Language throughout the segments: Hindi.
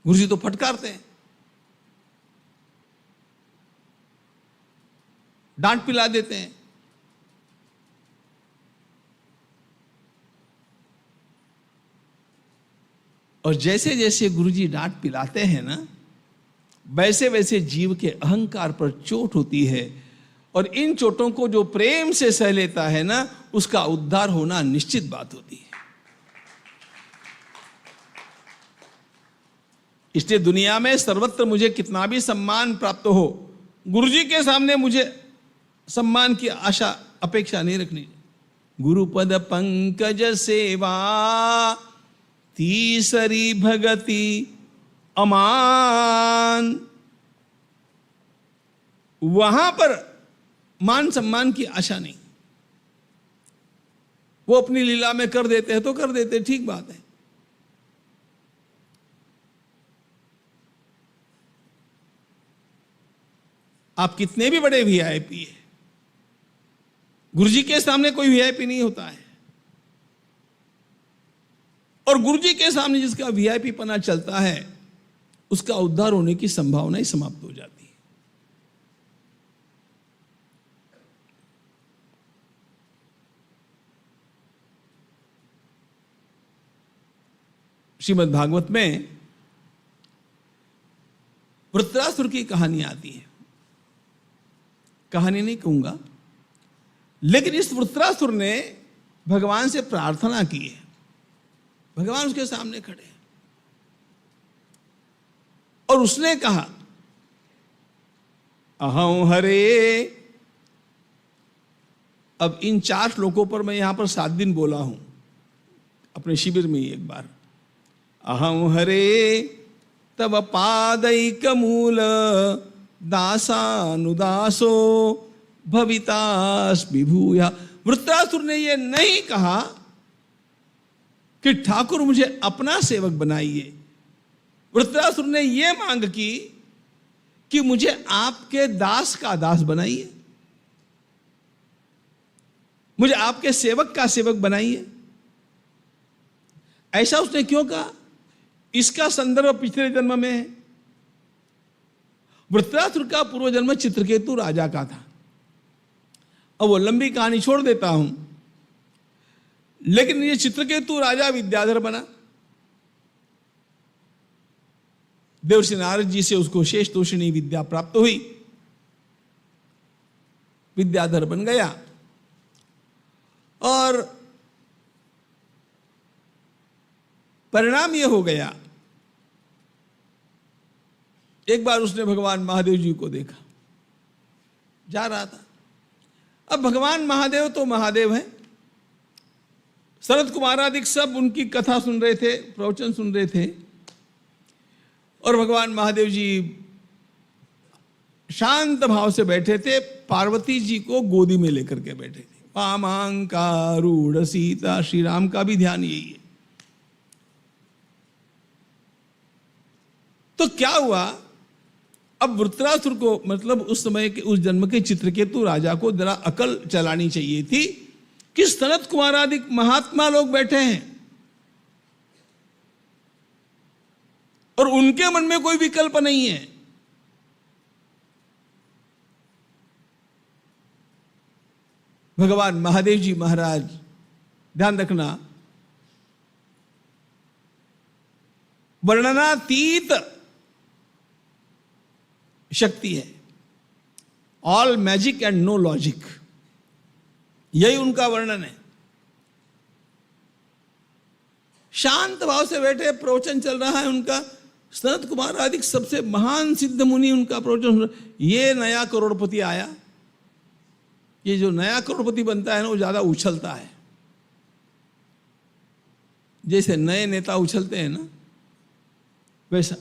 गुरुजी तो फटकारते हैं, डांट पिला देते हैं। और जैसे जैसे गुरुजी डांट पिलाते हैं ना, वैसे वैसे जीव के अहंकार पर चोट होती है, और इन चोटों को जो प्रेम से सह लेता है ना, उसका उद्धार होना निश्चित बात होती है। इसलिए दुनिया में सर्वत्र मुझे कितना भी सम्मान प्राप्त हो, गुरुजी के सामने मुझे सम्मान की आशा अपेक्षा नहीं रखनी। गुरुपद पंकज सेवा तीसरी भगति अमान, वहां पर मान सम्मान की आशा नहीं। वो अपनी लीला में कर देते हैं तो कर देते हैं, ठीक बात है। आप कितने भी बड़े वीआईपी है, गुरुजी के सामने कोई वीआईपी नहीं होता है। और गुरुजी के सामने जिसका वीआईपी पना चलता है, उसका उद्धार होने की संभावना ही समाप्त हो जाती है। श्रीमद् भागवत में वृत्रासुर की कहानी आती है। कहानी नहीं कहूंगा, लेकिन इस वृत्रासुर ने भगवान से प्रार्थना की है। भगवान उसके सामने खड़े हैं और उसने कहा, अहं हरे। अब इन 4 श्लोकों पर मैं यहां पर 7 दिन बोला हूं अपने शिविर में एक बार। अहं हरे तब पादैक मूल दासानुदासो भवितास्मि भूया। वृत्रासुर ने यह नहीं कहा कि ठाकुर मुझे अपना सेवक बनाइए। वृत्रासुर ने यह मांग की कि मुझे आपके दास का दास बनाइए, मुझे आपके सेवक का सेवक बनाइए। ऐसा उसने क्यों कहा? इसका संदर्भ पिछले जन्म में है। वृत्रासुर का पूर्व जन्म चित्रकेतु राजा का था। अब वो लंबी कहानी छोड़ देता हूं, लेकिन ये चित्रकेतु राजा विद्याधर बना। देवर्षि नारद जी से उसको शेष तोषिणी विद्या प्राप्त हुई, विद्याधर बन गया। और परिणाम यह हो गया, एक बार उसने भगवान महादेव जी को देखा, जा रहा था। अब भगवान महादेव तो महादेव हैं, शरद कुमार आदि सब उनकी कथा सुन रहे थे, प्रवचन सुन रहे थे, और भगवान महादेव जी शांत भाव से बैठे थे, पार्वती जी को गोदी में लेकर के बैठे थे। वामांकारूढ़ सीता, श्री राम का भी ध्यान यही है। तो क्या हुआ, अब वृत्रासुर को, मतलब उस समय के, उस जन्म के चित्रकेतु राजा को जरा अकल चलानी चाहिए थी कि सनत कुमार आदि महात्मा लोग बैठे हैं और उनके मन में कोई विकल्प नहीं है। भगवान महादेव जी महाराज, ध्यान रखना, वर्णनातीत शक्ति है, all magic and no logic, यही उनका वर्णन है। शांत भाव से बैठे, प्रवचन चल रहा है उनका, सनत कुमार आदि सबसे महान सिद्ध मुनि उनका प्रवचन सुन रहे। ये नया करोड़पति आया, ये जो नया करोड़पति बनता है ना, वो ज्यादा उछलता है, जैसे नए नेता उछलते हैं ना, वैसा।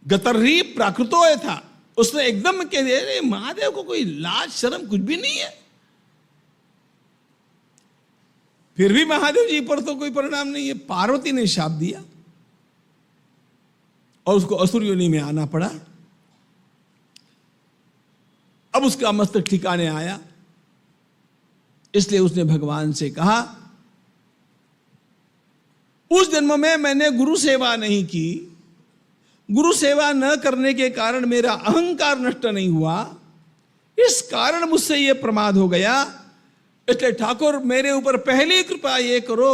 गतर्री प्राकृतो था, उसने एकदम कह दिया, महादेव को कोई लाज शर्म कुछ भी नहीं है। फिर भी महादेव जी पर तो कोई परिणाम नहीं है। पार्वती ने शाप दिया और उसको असुर योनि में आना पड़ा। अब उसका मस्तक ठिकाने आया, इसलिए उसने भगवान से कहा, उस जन्म में मैंने गुरु सेवा नहीं की, गुरु सेवा न करने के कारण मेरा अहंकार नष्ट नहीं हुआ, इस कारण मुझसे यह प्रमाद हो गया। इसलिए ठाकुर मेरे ऊपर पहली कृपा ये करो,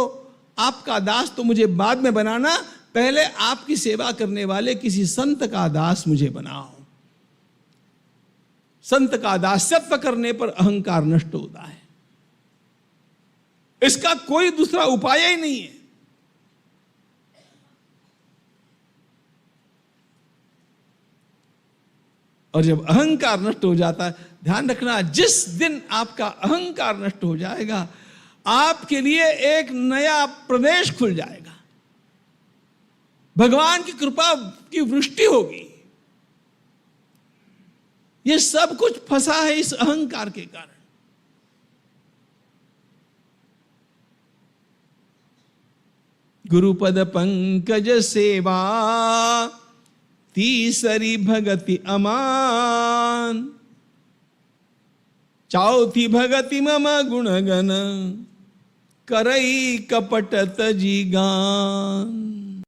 आपका दास तो मुझे बाद में बनाना, पहले आपकी सेवा करने वाले किसी संत का दास मुझे बनाओ। संत का दास्यत्व करने पर अहंकार नष्ट होता है, इसका कोई दूसरा उपाय ही नहीं है। और जब अहंकार नष्ट हो जाता है, ध्यान रखना, जिस दिन आपका अहंकार नष्ट हो जाएगा, आपके लिए एक नया प्रदेश खुल जाएगा, भगवान की कृपा की वृष्टि होगी। ये सब कुछ फंसा है इस अहंकार के कारण। गुरुपद पंकज सेवा तीसरी भगति अमान, चौथी भगति मम गुणगन करई कपट तजी गान।